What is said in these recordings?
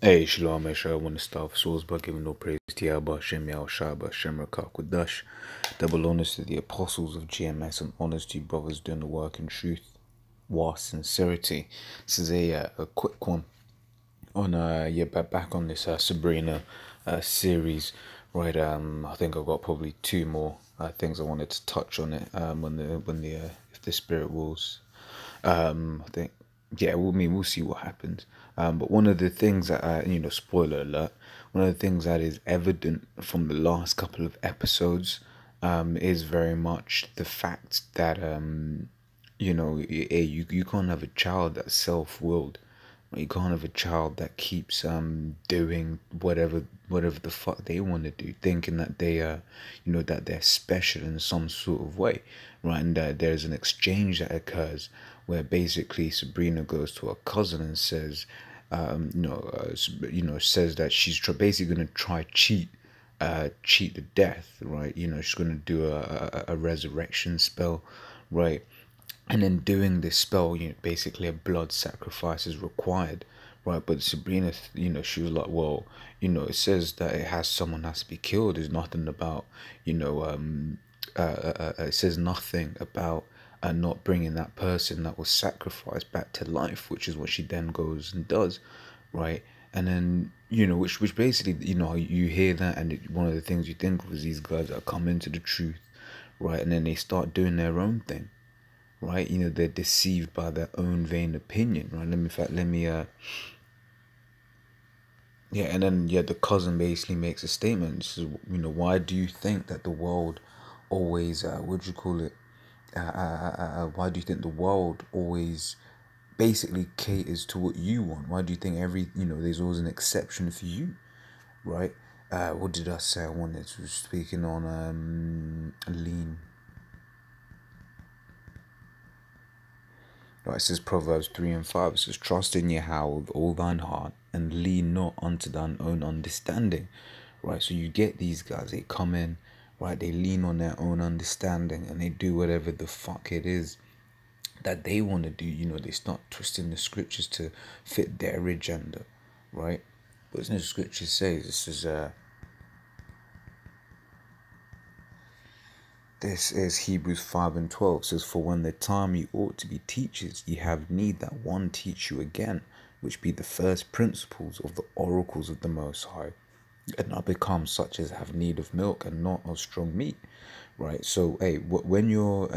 Hey, Shalom, I want to start with source by giving no praise to Yahweh, Shem Yahushua, Shem Rakak double honors to the apostles of GMS and honors to you brothers doing the work in truth, war, sincerity. This is a quick one on back on this Sabrina series, right? I think I've got probably two more things I wanted to touch on it when the if the spirit wills. I think, yeah, we'll see what happens. But one of the things that spoiler alert, one of the things that is evident from the last couple of episodes, is very much the fact that you can't have a child that's self-willed. You can't have a child that keeps doing whatever the fuck they want to do, thinking that they that they're special in some sort of way, right? And there's an exchange that occurs where basically Sabrina goes to her cousin and says, says that she's basically gonna try cheat to death, right? She's gonna do a resurrection spell, right? And then doing this spell, basically a blood sacrifice is required, right? But Sabrina, she was like, well, it says that someone has to be killed. There's nothing about, it says nothing about not bringing that person that was sacrificed back to life, which is what she then goes and does, right? And then, which basically, you hear that, and one of the things you think of is these guys that come into the truth, right? And then they start doing their own thing, right? They're deceived by their own vain opinion, right? And then the cousin basically makes a statement. Says, why do you think that the world always why do you think the world always basically caters to what you want? Why do you think there's always an exception for you, right? What did I say? I wanted to speaking on lean. Right, it says Proverbs 3 and 5. It says, trust in Yahweh with all thine heart and lean not unto thine own understanding. Right, so you get these guys, they come in, right, they lean on their own understanding and they do whatever the fuck it is that they want to do. They start twisting the scriptures to fit their agenda, right? But as the scripture says, this is Hebrews 5 and 12. It says, for when the time you ought to be teachers, ye have need that one teach you again, which be the first principles of the oracles of the Most High, and not become such as have need of milk and not of strong meat, right? So, hey, when you're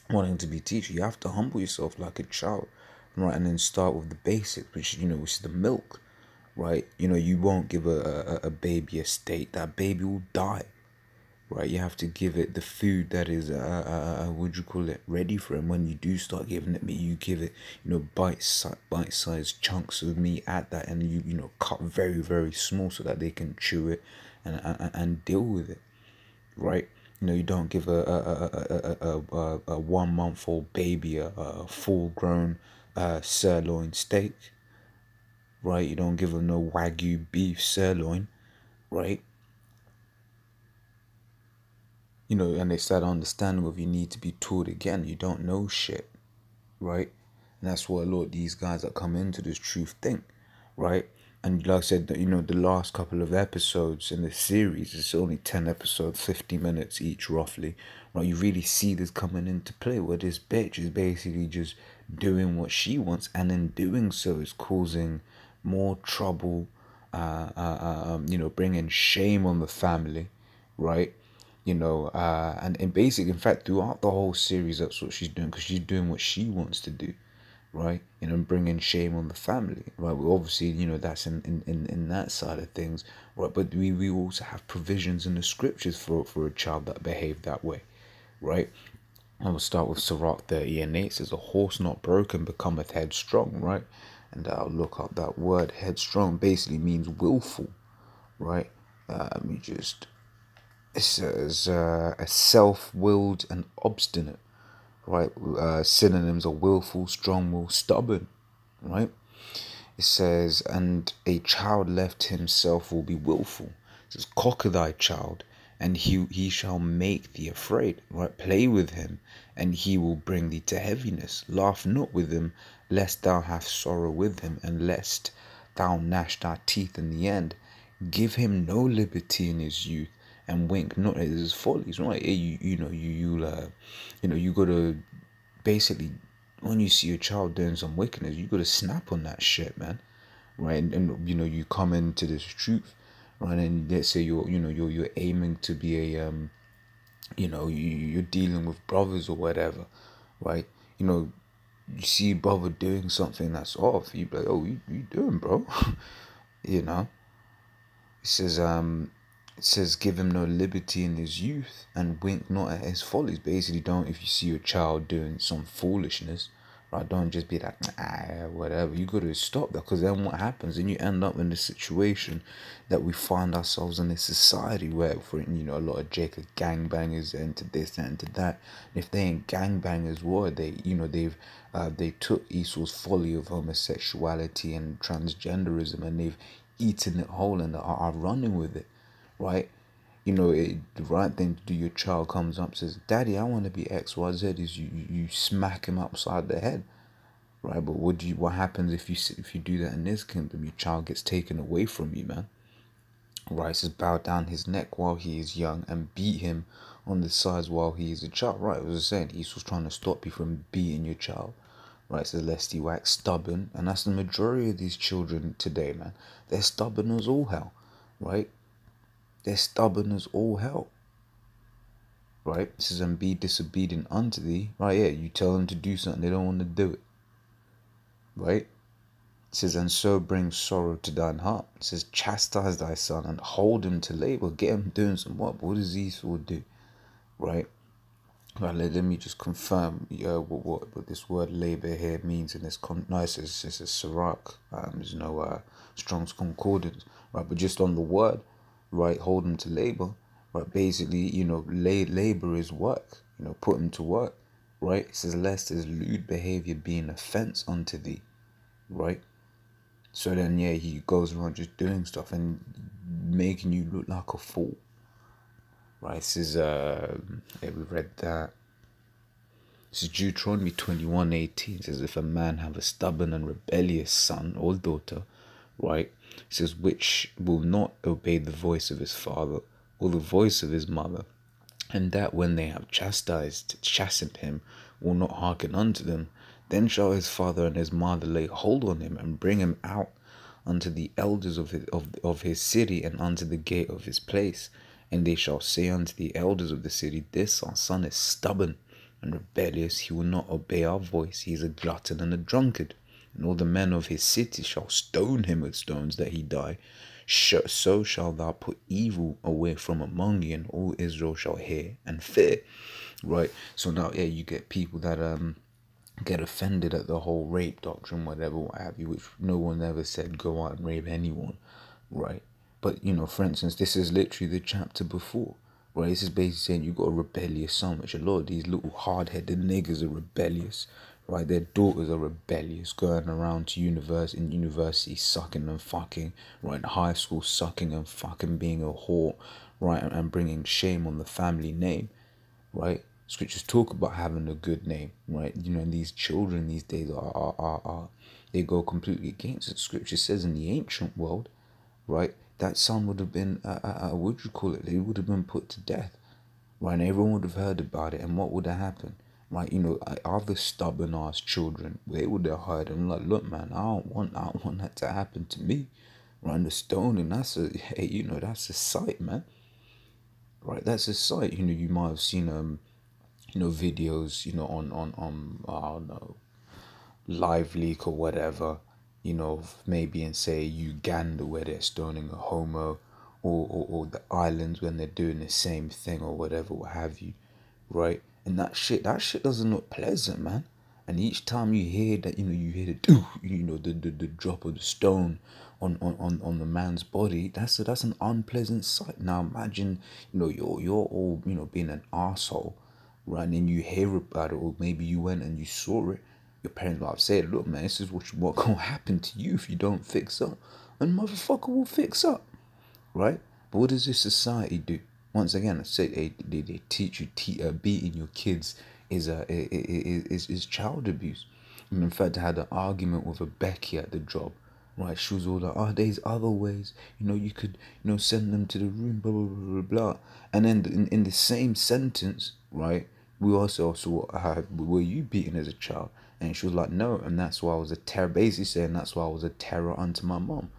wanting to be teacher, you have to humble yourself like a child, right? And then start with the basics, which is the milk, right? You won't give a baby a steak. That baby will die, right? You have to give it the food that is ready for him. When you do start giving it meat, you give it bite-sized chunks of meat at that, and you cut very, very small so that they can chew it and deal with it, right? You don't give a 1 month old baby a full grown sirloin steak, right? You don't give them no Wagyu beef sirloin, right? And they start understanding of you need to be taught again. You don't know shit, right? And that's what a lot of these guys that come into this truth think, right? And like I said, the last couple of episodes in this series, it's only 10 episodes, 50 minutes each roughly, right? You really see this coming into play where this bitch is basically just doing what she wants, and in doing so is causing more trouble, bringing shame on the family, right? And basic, in fact, throughout the whole series, that's what she's doing, because she's doing what she wants to do, right? Bringing shame on the family, right? We obviously, that's in that side of things, right? But we also have provisions in the scriptures for a child that behaved that way, right? I will start with Sirach 30 and 8. It says, a horse not broken becometh headstrong, right? And I'll look up that word. Headstrong basically means willful, right? Let me just... It says a self-willed and obstinate, right? Synonyms are willful, strong-willed, stubborn, right? It says, and a child left himself will be willful. It says, cocker thy child, and he shall make thee afraid, right? Play with him, and he will bring thee to heaviness. Laugh not with him, lest thou have sorrow with him, and lest thou gnash thy teeth in the end. Give him no liberty in his youth, and wink not at his follies, right? You gotta basically, when you see a child doing some wickedness, you gotta snap on that shit, man, right? And you come into this truth, right? And let's say you're aiming to be a you're dealing with brothers or whatever, right? You see brother doing something that's off, you be like, oh, you doing, bro? you know it says give him no liberty in his youth, and wink not at his follies. Basically, don't, if you see your child doing some foolishness, right, don't just be like, whatever. You gotta stop that, because then what happens? Then you end up in the situation that we find ourselves in, a society where, for a lot of Jacob gangbangers into this and into that. And if they ain't gangbangers, what they took Esau's folly of homosexuality and transgenderism, and they've eaten it whole and are running with it, right? The right thing to do, your child comes up, says, Daddy, I want to be XYZ, is you smack him upside the head, right? But what happens if you do that in this kingdom? Your child gets taken away from you, man. Right? It says, bow down his neck while he is young, and beat him on the sides while he is a child. Right? I was saying, Esau's trying to stop you from beating your child. Right? It says, lest he wax stubborn. And that's the majority of these children today, man. They're stubborn as all hell, right? They're stubborn as all hell, right? It says, and be disobedient unto thee. Right? Yeah, you tell them to do something, they don't want to do it, right? It says, and so bring sorrow to thine heart. It says, chastise thy son and hold him to labor. Get him doing some work. What does Esau do, right? Right, let me just confirm what this word labor here means in this it says Sirach. There's no Strong's Concordance, right? But just on the word, right, hold him to labor, right? Basically, labor is work, put him to work, right? It says, lest his lewd behavior be an offense unto thee, right? So then, yeah, he goes around just doing stuff and making you look like a fool, right? This is we read that. This is Deuteronomy 21:18. It says, if a man have a stubborn and rebellious son or daughter, right? It says, which will not obey the voice of his father or the voice of his mother, and that when they have chastened him, will not hearken unto them, then shall his father and his mother lay hold on him, and bring him out unto the elders of his city, and unto the gate of his place. And they shall say unto the elders of the city, this our son is stubborn and rebellious, he will not obey our voice, he is a glutton and a drunkard. And all the men of his city shall stone him with stones, that he die. So shall thou put evil away from among you, and all Israel shall hear and fear. Right? So now, yeah, you get people that get offended at the whole rape doctrine, whatever, what have you, which no one ever said go out and rape anyone, right? But, for instance, this is literally the chapter before, right? This is basically saying you got a rebellious son, which a lot of these little hard-headed niggas are rebellious, right? Their daughters are rebellious, going around to university sucking and fucking, right? In high school sucking and fucking, being a whore, right? And bringing shame on the family name, right? Scriptures talk about having a good name, right? And these children these days are they go completely against it. Scripture says in the ancient world, right, that son would have been, what do you call it? They would have been put to death, right? And everyone would have heard about it. And what would have happened, right? Other stubborn ass children, they would have heard and like, look, man, I don't want that to happen to me, right? And the stoning, that's a sight, man, right? That's a sight. You might have seen videos, on I don't know, Live Leak or whatever, maybe in say Uganda where they're stoning a homo, or the islands when they're doing the same thing or whatever, what have you, right? And that shit doesn't look pleasant, man. And each time you hear that, you hear the drop of the stone on the man's body, that's an unpleasant sight. Now imagine, you're all, being an asshole, right? And you hear about it, or maybe you went and you saw it. Your parents might have said, look, man, this is what gonna happen to you if you don't fix up. And motherfucker will fix up, right? But what does this society do? once again, I say they teach you beating your kids is child abuse. And in fact, I had an argument with a Becky at the job. Right, she was all like, "Oh, there's other ways. You could, send them to the room, blah blah blah blah blah." And then in the same sentence, right, we also were you beaten as a child? And she was like, "No," and that's why I was a terror. Basically saying that's why I was a terror unto my mom,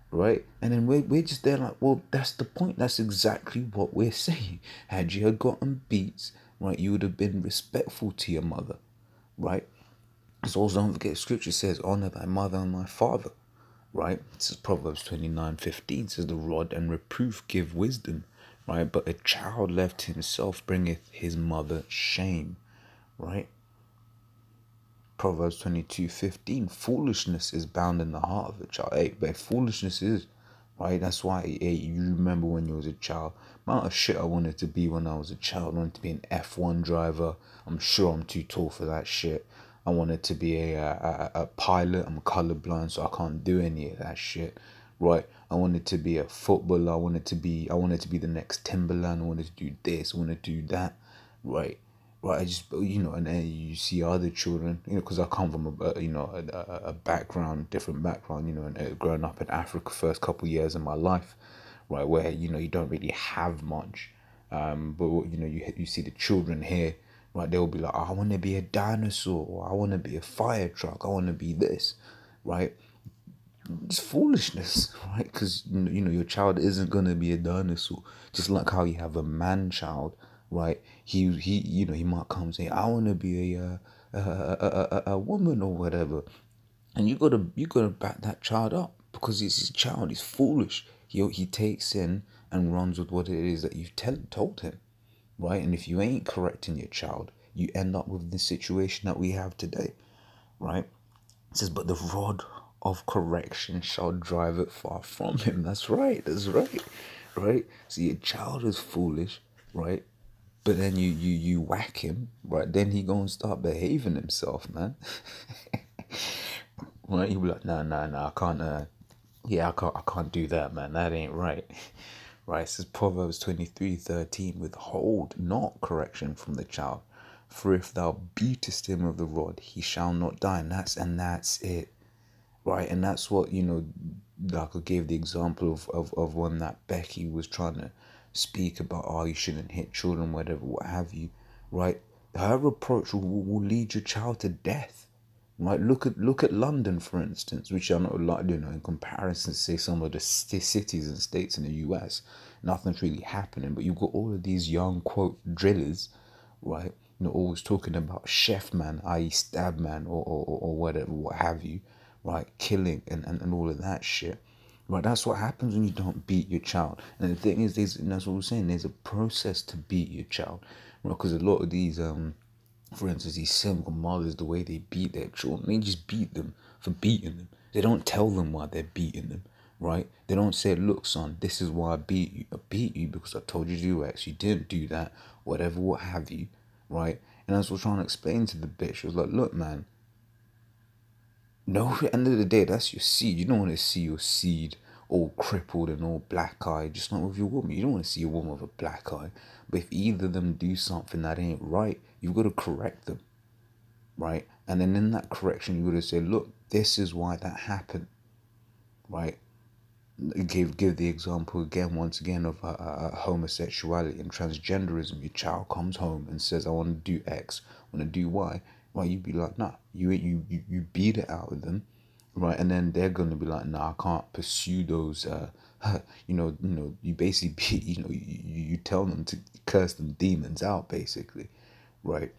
right? And then we're just there like, well, that's the point. That's exactly what we're saying. Had you had gotten beats, right, you would have been respectful to your mother, right? So also don't forget, Scripture says, "Honor thy mother and thy father." Right? This is Proverbs 29:15 says, "The rod and reproof give wisdom," right? "But a child left to himself bringeth his mother shame," right? Proverbs 22:15, "Foolishness is bound in the heart of a child." Hey, but foolishness is, right? That's why, hey, you remember when you was a child, amount of shit I wanted to be when I was a child. I wanted to be an F1 driver. I'm sure I'm too tall for that shit. I wanted to be a pilot. I'm colorblind, so I can't do any of that shit, right? I wanted to be a footballer. I wanted to be the next Timberland. I wanted to do this. I wanted to do that, right? Right, I just, and then you see other children, because I come from a background, different background, and growing up in Africa, first couple years of my life, right, where you don't really have much, but you see the children here, right, they'll be like, "Oh, I want to be a dinosaur, or I want to be a fire truck, I want to be this," right? It's foolishness, right? Because your child isn't gonna be a dinosaur. Just like how you have a man child, right? He might come and say, "I want to be a woman or whatever," and you gotta back that child up because he's his child. He's foolish. He takes in and runs with what it is that you've told him, right? And if you ain't correcting your child, you end up with the situation that we have today, right? It says, "But the rod of correction shall drive it far from him." That's right. That's right. Right. So your child is foolish, right? But then you whack him, right? Then he gonna start behaving himself, man. Right? He'll be like, "No, no, no, I can't. I can't do that, man. That ain't right." Right? It says Proverbs 23:13, "Withhold not correction from the child, for if thou beatest him of the rod, he shall not die." And that's it, right? And that's what, like I gave the example of when that Becky was trying to speak about, "Oh, you shouldn't hit children," whatever, what have you, right? Her approach will lead your child to death, right? Look at London, for instance, which I know a lot, in comparison to, say, some of the cities and states in the US, nothing's really happening, but you've got all of these young, quote, drillers, right? Always talking about chef man, i.e. stab man, or whatever, what have you, right? Killing and all of that shit. Right, that's what happens when you don't beat your child. And the thing is, and that's what we're saying, there's a process to beat your child. Right, because a lot of these, for instance, these single mothers, the way they beat their children, they just beat them for beating them. They don't tell them why they're beating them, right? They don't say, "Look, son, this is why I beat you. I beat you because I told you to do X. You didn't do that," whatever, what have you, right? And that's what I'm trying to explain to the bitch. She was like, "Look, man, no, at the end of the day, that's your seed. You don't want to see your seed all crippled and all black-eyed, just not with your woman. You don't want to see a woman with a black eye. But if either of them do something that ain't right, you've got to correct them, right? And then in that correction, you got to say, "Look, this is why that happened," right? Give the example again, once again, of homosexuality and transgenderism. Your child comes home and says, "I want to do X, I want to do Y." Right, you'd be like, "Nah," you beat it out of them, right? And then they're gonna be like, "Nah, I can't pursue those." You basically be, you tell them to curse them demons out, basically, right?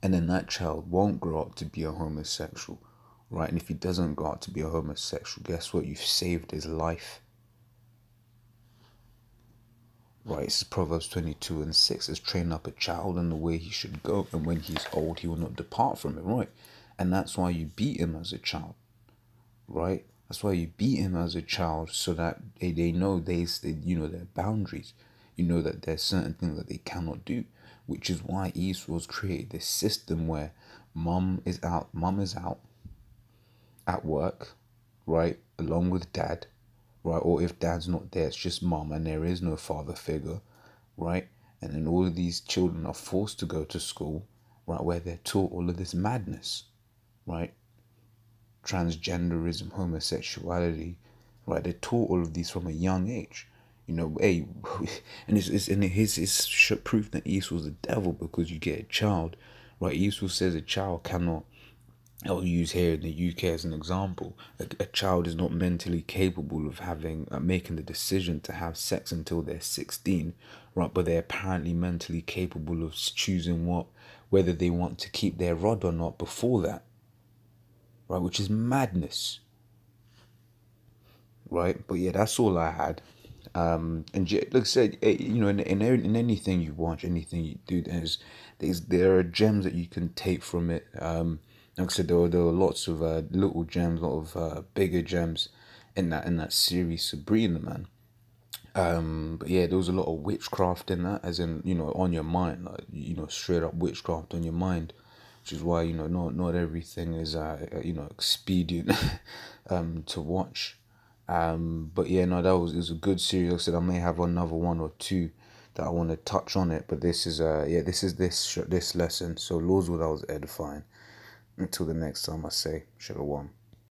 And then that child won't grow up to be a homosexual, right? And if he doesn't grow up to be a homosexual, guess what? You've saved his life, right? It's Proverbs 22:6. It's, "Train up a child in the way he should go, and when he's old, he will not depart from it," right? And that's why you beat him as a child, right? That's why you beat him as a child, so that they know their boundaries. You know that there's certain things that they cannot do, which is why Esau's created this system where mum is out at work, right, along with dad, right? Or if dad's not there, it's just mom and there is no father figure, right? And then all of these children are forced to go to school, right, where they're taught all of this madness, right? Transgenderism, homosexuality, right? They're taught all of these from a young age. You know, hey, and it's proof that Esau's the devil, because you get a child, right? Esau says a child cannot. I'll use here in the UK as an example. A child is not mentally capable of having making the decision to have sex until they're 16, right? But they're apparently mentally capable of choosing whether they want to keep their rod or not before that, right? Which is madness, right? But yeah, that's all I had. And like I said, you know, in anything you watch, anything you do, there are gems that you can take from it. Like I said, there were lots of little gems, a lot of bigger gems in that series, Sabrina, man. But yeah, there was a lot of witchcraft in that, as in, you know, on your mind, like, you know, straight up witchcraft on your mind, which is why, you know, not everything is you know, expedient to watch. But yeah, no, it was a good series. Like I said, I may have another one or two that I want to touch on it, but this is yeah, this lesson. So Lord's will, that was edifying. Until the next time, I say shalom.